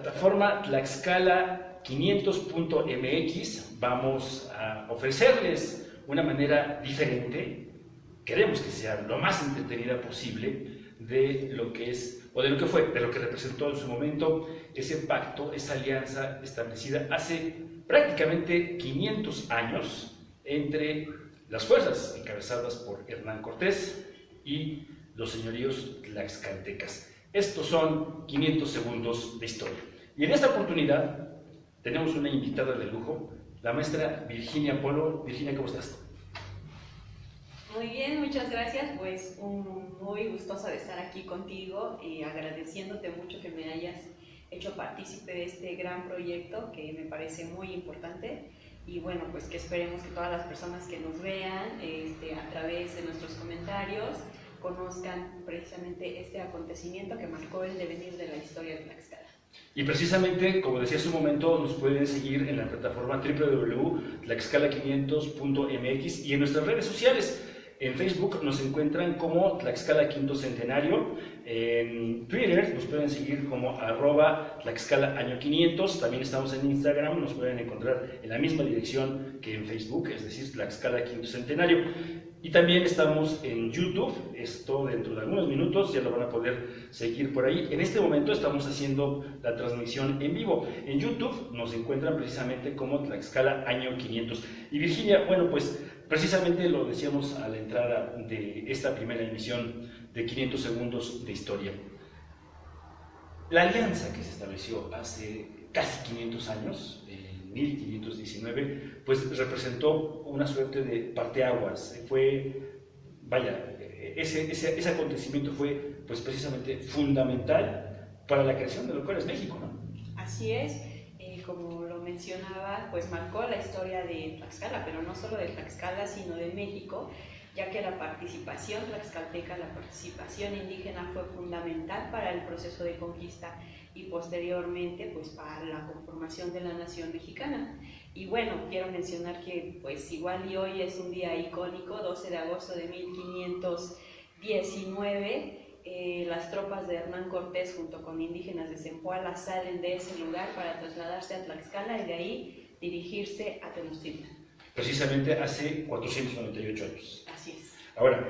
plataforma Tlaxcala500.mx vamos a ofrecerles una manera diferente, queremos que sea lo más entretenida posible, de lo que es, o de lo que fue, de lo que representó en su momento ese pacto, esa alianza establecida hace prácticamente 500 años entre las fuerzas encabezadas por Hernán Cortés y los señoríos tlaxcaltecas. Estos son 500 segundos de historia. Y en esta oportunidad tenemos una invitada de lujo, la maestra Virginia Polo. Virginia, ¿cómo estás? Muy bien, muchas gracias, pues muy gustosa de estar aquí contigo y agradeciéndote mucho que me hayas hecho partícipe de este gran proyecto que me parece muy importante y bueno, pues que esperemos que todas las personas que nos vean a través de nuestros comentarios conozcan precisamente este acontecimiento que marcó el devenir de la historia de Tlaxcala. Y precisamente, como decía hace un momento, nos pueden seguir en la plataforma www.tlaxcala500.mx y en nuestras redes sociales. En Facebook nos encuentran como Tlaxcala Quinto Centenario, en Twitter nos pueden seguir como @Tlaxcala Año 500, también estamos en Instagram, nos pueden encontrar en la misma dirección que en Facebook, es decir, Tlaxcala Quinto Centenario. Y también estamos en YouTube, esto dentro de algunos minutos ya lo van a poder seguir por ahí. En este momento estamos haciendo la transmisión en vivo. En YouTube nos encuentran precisamente como Tlaxcala Año 500. Y Virginia, bueno, pues precisamente lo decíamos a la entrada de esta primera emisión de 500 segundos de historia. La alianza que se estableció hace casi 500 años, en 1519, pues representó una suerte de parteaguas. Ese acontecimiento fue pues precisamente fundamental para la creación de lo que ahora es México, ¿no? Así es. Como lo mencionaba, pues marcó la historia de Tlaxcala, pero no solo de Tlaxcala, sino de México, ya que la participación tlaxcalteca, la participación indígena fue fundamental para el proceso de conquista y posteriormente pues para la conformación de la nación mexicana. Y bueno, quiero mencionar que pues igual y hoy es un día icónico, 12 de agosto de 1519, las tropas de Hernán Cortés junto con indígenas de Zempoala salen de ese lugar para trasladarse a Tlaxcala y de ahí dirigirse a Tenochtitlan. Precisamente hace 498 años. Así es. Ahora,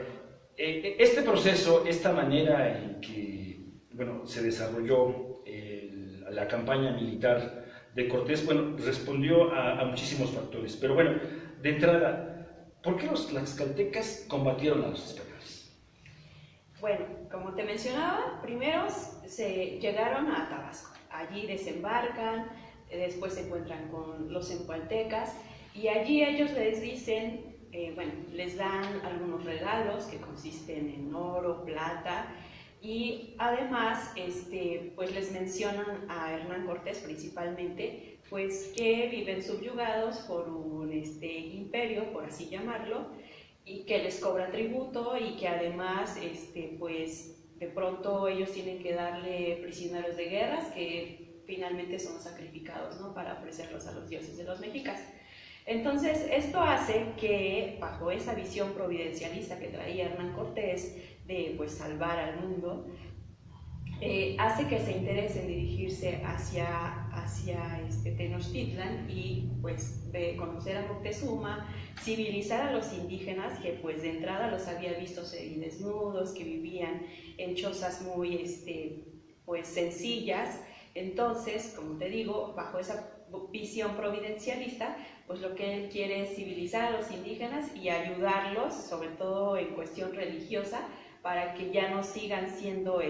este proceso, esta manera en que se desarrolló la campaña militar de Cortés, respondió a muchísimos factores. Pero bueno, de entrada, ¿por qué los tlaxcaltecas combatieron a los españoles? Bueno, como te mencionaba, primero se llegaron a Tabasco. Allí desembarcan, después se encuentran con los zempoaltecas y allí ellos les dicen, les dan algunos regalos que consisten en oro, plata y además pues les mencionan a Hernán Cortés principalmente, pues que viven subyugados por un imperio, por así llamarlo, y que les cobra tributo y que además pues de pronto ellos tienen que darle prisioneros de guerras que finalmente son sacrificados, ¿no?, para ofrecerlos a los dioses de los mexicas. Entonces esto hace que bajo esa visión providencialista que traía Hernán Cortés de pues salvar al mundo, hace que se interese en dirigirse hacia Tenochtitlan y pues de conocer a Moctezuma, civilizar a los indígenas que pues de entrada los había visto semidesnudos, que vivían en chozas muy pues sencillas. Entonces, como te digo, bajo esa visión providencialista, pues lo que él quiere es civilizar a los indígenas y ayudarlos, sobre todo en cuestión religiosa, para que ya no sigan siendo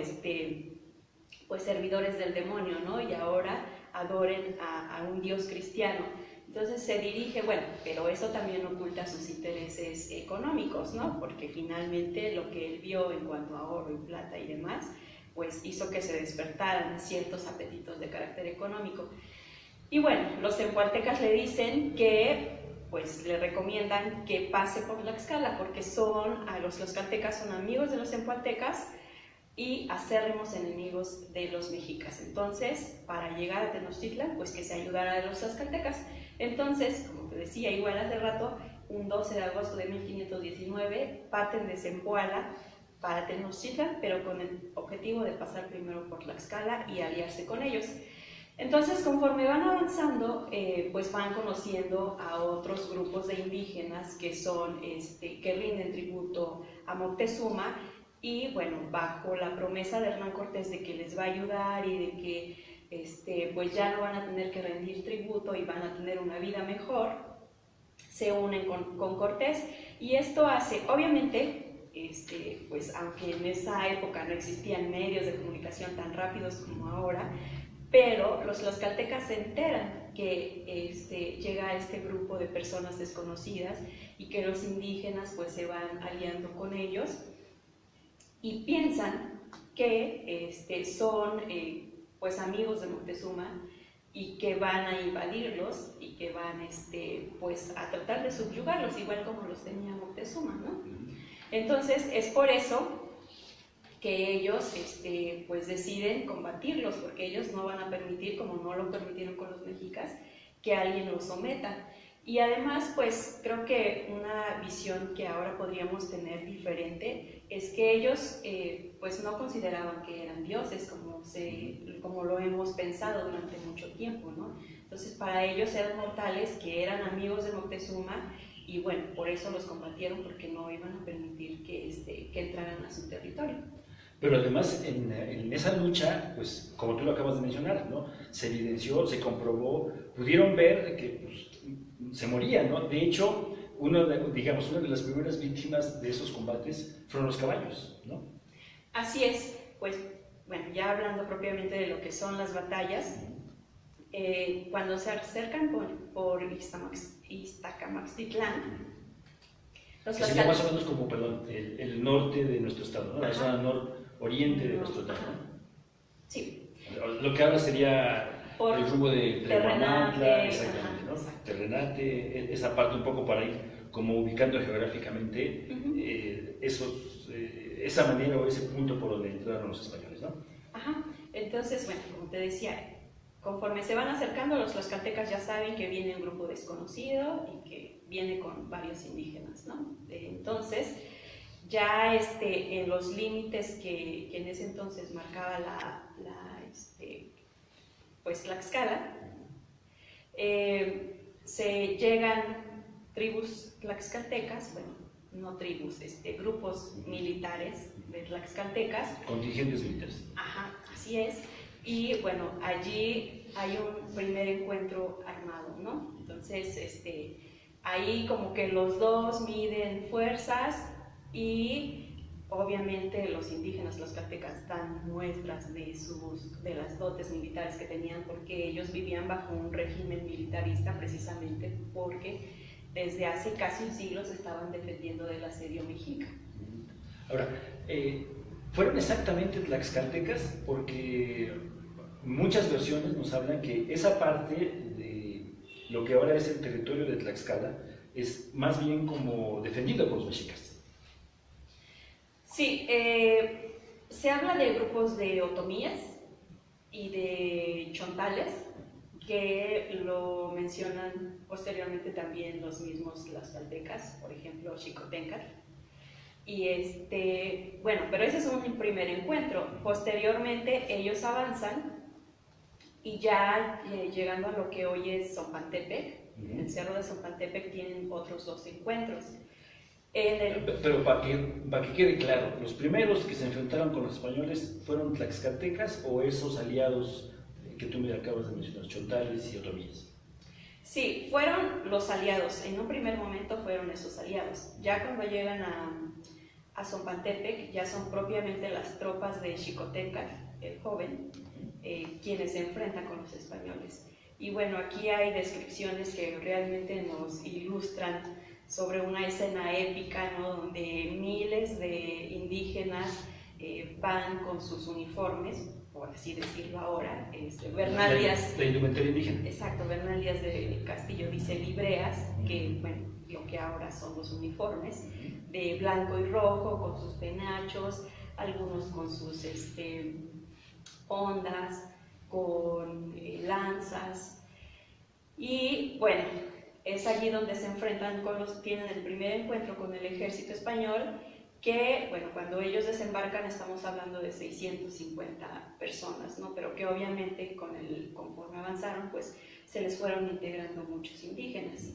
pues servidores del demonio, ¿no? Y ahora adoren a un Dios cristiano. Entonces se dirige, pero eso también oculta sus intereses económicos, ¿no? Porque finalmente lo que él vio en cuanto a oro y plata y demás, pues hizo que se despertaran ciertos apetitos de carácter económico. Y los zempoaltecas le dicen que, pues le recomiendan que pase por Tlaxcala, porque los tlaxcaltecas son amigos de los zempoaltecas y acérrimos enemigos de los mexicas. Entonces, para llegar a Tenochtitlan, pues que se ayudara a los tlaxcaltecas. Entonces, como te decía igual hace rato, un 12 de agosto de 1519 parten de Zempoala para Tenochtitlan, pero con el objetivo de pasar primero por Tlaxcala y aliarse con ellos. Entonces, conforme van avanzando, pues van conociendo a otros grupos de indígenas que son, que rinden tributo a Moctezuma, y bueno, bajo la promesa de Hernán Cortés de que les va a ayudar y de que pues ya no van a tener que rendir tributo y van a tener una vida mejor, se unen con Cortés, y esto hace, obviamente, pues aunque en esa época no existían medios de comunicación tan rápidos como ahora, pero los tlaxcaltecas se enteran que llega este grupo de personas desconocidas y que los indígenas pues se van aliando con ellos, y piensan que son pues amigos de Moctezuma y que van a invadirlos y que van pues a tratar de subyugarlos igual como los tenía Moctezuma, ¿no? Entonces es por eso que ellos pues deciden combatirlos, porque ellos no van a permitir, como no lo permitieron con los mexicas, que alguien los someta. Y además, pues creo que una visión que ahora podríamos tener diferente es que ellos pues no consideraban que eran dioses como lo hemos pensado durante mucho tiempo, ¿no? Entonces para ellos eran mortales que eran amigos de Moctezuma, y bueno, por eso los combatieron, porque no iban a permitir que entraran a su territorio. Pero además en esa lucha, pues como tú lo acabas de mencionar, ¿no? Se evidenció, se comprobó, pudieron ver que pues, se morían, ¿no? De hecho, una de las primeras víctimas de esos combates fueron los caballos, ¿no? Así es, pues bueno, ya hablando propiamente de lo que son las batallas, cuando se acercan por Iztacamaxtitlán, que sería más o menos como, perdón, el norte de nuestro estado, ¿no? La zona nororiente de nuestro estado, ¿no? Sí. Lo que habla sería el rumbo de Tlalnepantla, exactamente, ¿no? Exacto. Terrenate, esa parte un poco para ir como ubicando geográficamente esa manera o ese punto por donde entraron los españoles, ¿no? Ajá. Entonces, bueno, como te decía, conforme se van acercando, los tlaxcaltecas ya saben que viene un grupo desconocido y que viene con varios indígenas, ¿no? Entonces, ya en los límites que en ese entonces marcaba pues Tlaxcala, se llegan tribus tlaxcaltecas, bueno, no tribus, grupos militares de tlaxcaltecas. Contingentes militares. Ajá, así es. Y bueno, allí hay un primer encuentro armado, ¿no? Entonces, ahí como que los dos miden fuerzas, y obviamente los indígenas tlaxcaltecas dan muestras de las dotes militares que tenían, porque ellos vivían bajo un régimen militarista precisamente porque desde hace casi un siglo se estaban defendiendo del asedio mexica. Ahora, ¿fueron exactamente tlaxcaltecas? Porque muchas versiones nos hablan que esa parte de lo que ahora es el territorio de Tlaxcala es más bien como defendido por los mexicas. Sí, se habla de grupos de otomíes y de chontales, que lo mencionan posteriormente también los mismos tlaxcaltecas, por ejemplo, Xicoténcatl. Y bueno, pero ese es un primer encuentro. Posteriormente ellos avanzan y ya llegando a lo que hoy es Zompantepec, en el cerro de Zompantepec, tienen otros dos encuentros. Pero para que quede claro, ¿los primeros que se enfrentaron con los españoles fueron tlaxcaltecas o esos aliados que tú me acabas de mencionar, chontales y otomíes? Sí, fueron los aliados. En un primer momento fueron esos aliados. Ya cuando llegan a Zompantepec, ya son propiamente las tropas de Xicoténcatl, el joven, quienes se enfrentan con los españoles. Y bueno, aquí hay descripciones que realmente nos ilustran sobre una escena épica, ¿no? Donde miles de indígenas van con sus uniformes, por así decirlo ahora, Bernal Díaz. La indumentaria indígena. Exacto, Bernal Díaz del Castillo dice libreas, que bueno, lo que ahora son los uniformes, de blanco y rojo, con sus penachos, algunos con sus ondas, con lanzas, y bueno, es allí donde se enfrentan tienen el primer encuentro con el ejército español, que, bueno, cuando ellos desembarcan estamos hablando de 650 personas, ¿no? Pero que obviamente conforme avanzaron, pues se les fueron integrando muchos indígenas.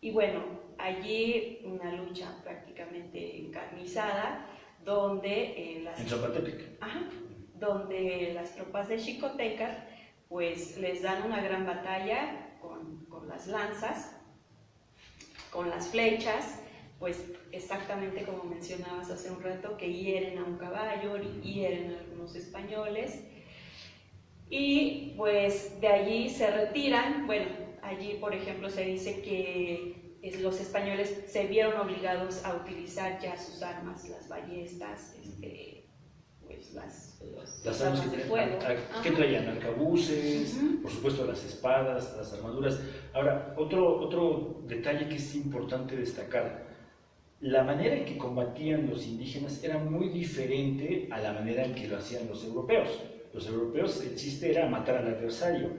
Y bueno, allí una lucha prácticamente encarnizada, donde en Zapatepec. Donde las tropas de Xicoténcatl pues les dan una gran batalla con las lanzas, con las flechas, pues exactamente como mencionabas hace un rato, que hieren a un caballo, hieren a algunos españoles, y pues de allí se retiran. Bueno, allí por ejemplo se dice que los españoles se vieron obligados a utilizar ya sus armas, las ballestas, pues las armas de fuego. ¿Qué traían? Arcabuces, por supuesto las espadas, las armaduras. Ahora, otro detalle que es importante destacar: la manera en que combatían los indígenas era muy diferente a la manera en que lo hacían los europeos. Los europeos, el chiste era matar al adversario,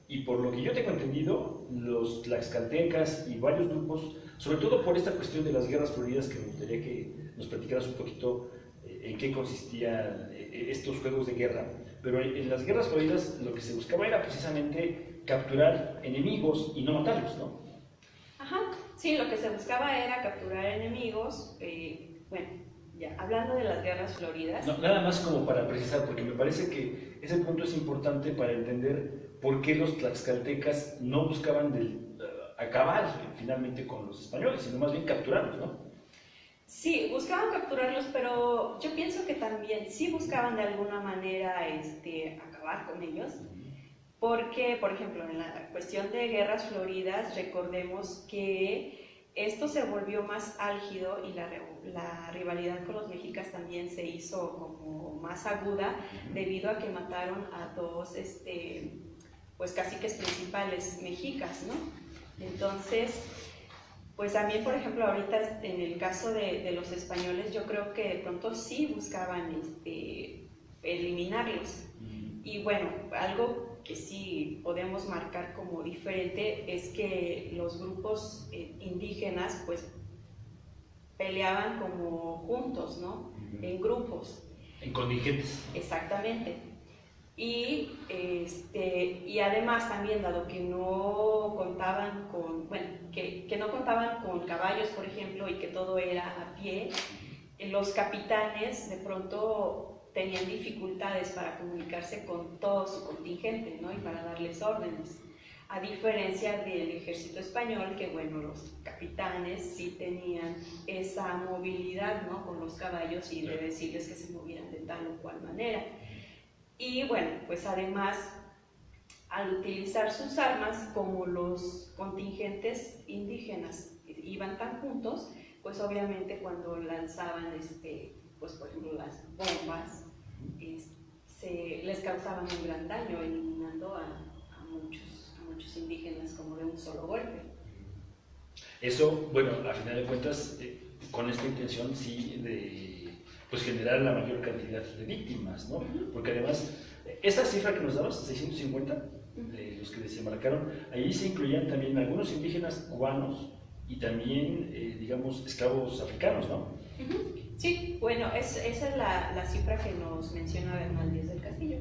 y por lo que yo tengo entendido, los tlaxcaltecas y varios grupos, sobre todo por esta cuestión de las guerras floridas, que me gustaría que nos platicaras un poquito en qué consistían estos juegos de guerra, pero en las guerras floridas lo que se buscaba era precisamente capturar enemigos y no matarlos, ¿no? Sí, lo que se buscaba era capturar enemigos. Bueno, ya hablando de las guerras floridas. No, nada más como para precisar, porque me parece que ese punto es importante para entender por qué los tlaxcaltecas no buscaban acabar finalmente con los españoles, sino más bien capturarlos, ¿no? Sí, buscaban capturarlos, pero yo pienso que también sí buscaban de alguna manera acabar con ellos, porque, por ejemplo, en la cuestión de guerras floridas, recordemos que esto se volvió más álgido y la rivalidad con los mexicas también se hizo como más aguda, debido a que mataron a dos pues caciques principales mexicas, ¿no? Entonces, pues también, por ejemplo, ahorita en el caso de los españoles, yo creo que de pronto sí buscaban eliminarlos. Y bueno, algo que sí podemos marcar como diferente es que los grupos indígenas pues peleaban como juntos, ¿no? En grupos. En contingentes. Exactamente. Y además también, dado que no contaban con, bueno, que no contaban con caballos, por ejemplo, y que todo era a pie, los capitanes de pronto tenían dificultades para comunicarse con todo su contingente, ¿no? Y para darles órdenes. A diferencia del ejército español, que bueno, los capitanes sí tenían esa movilidad, ¿no? Con los caballos, y de decirles que se movieran de tal o cual manera. Y bueno, pues además, al utilizar sus armas, como los contingentes indígenas iban tan juntos, pues obviamente cuando lanzaban, pues por ejemplo las bombas, les causaban un gran daño, eliminando a muchos indígenas como de un solo golpe. Eso, bueno, a final de cuentas, con esta intención sí de pues generar la mayor cantidad de víctimas, ¿no? Porque además, esa cifra que nos dabas, 650, los que desembarcaron, ahí se incluían también algunos indígenas cubanos y también, digamos, esclavos africanos, ¿no? Sí, bueno, esa es la cifra que nos menciona Bernal Díaz del Castillo.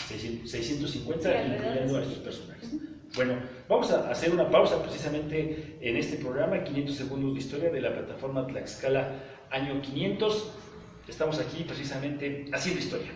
650, sí, incluyendo a estos personajes. Bueno, vamos a hacer una pausa precisamente en este programa, 500 segundos de historia de la plataforma Tlaxcala Año 500. Estamos aquí precisamente haciendo historia.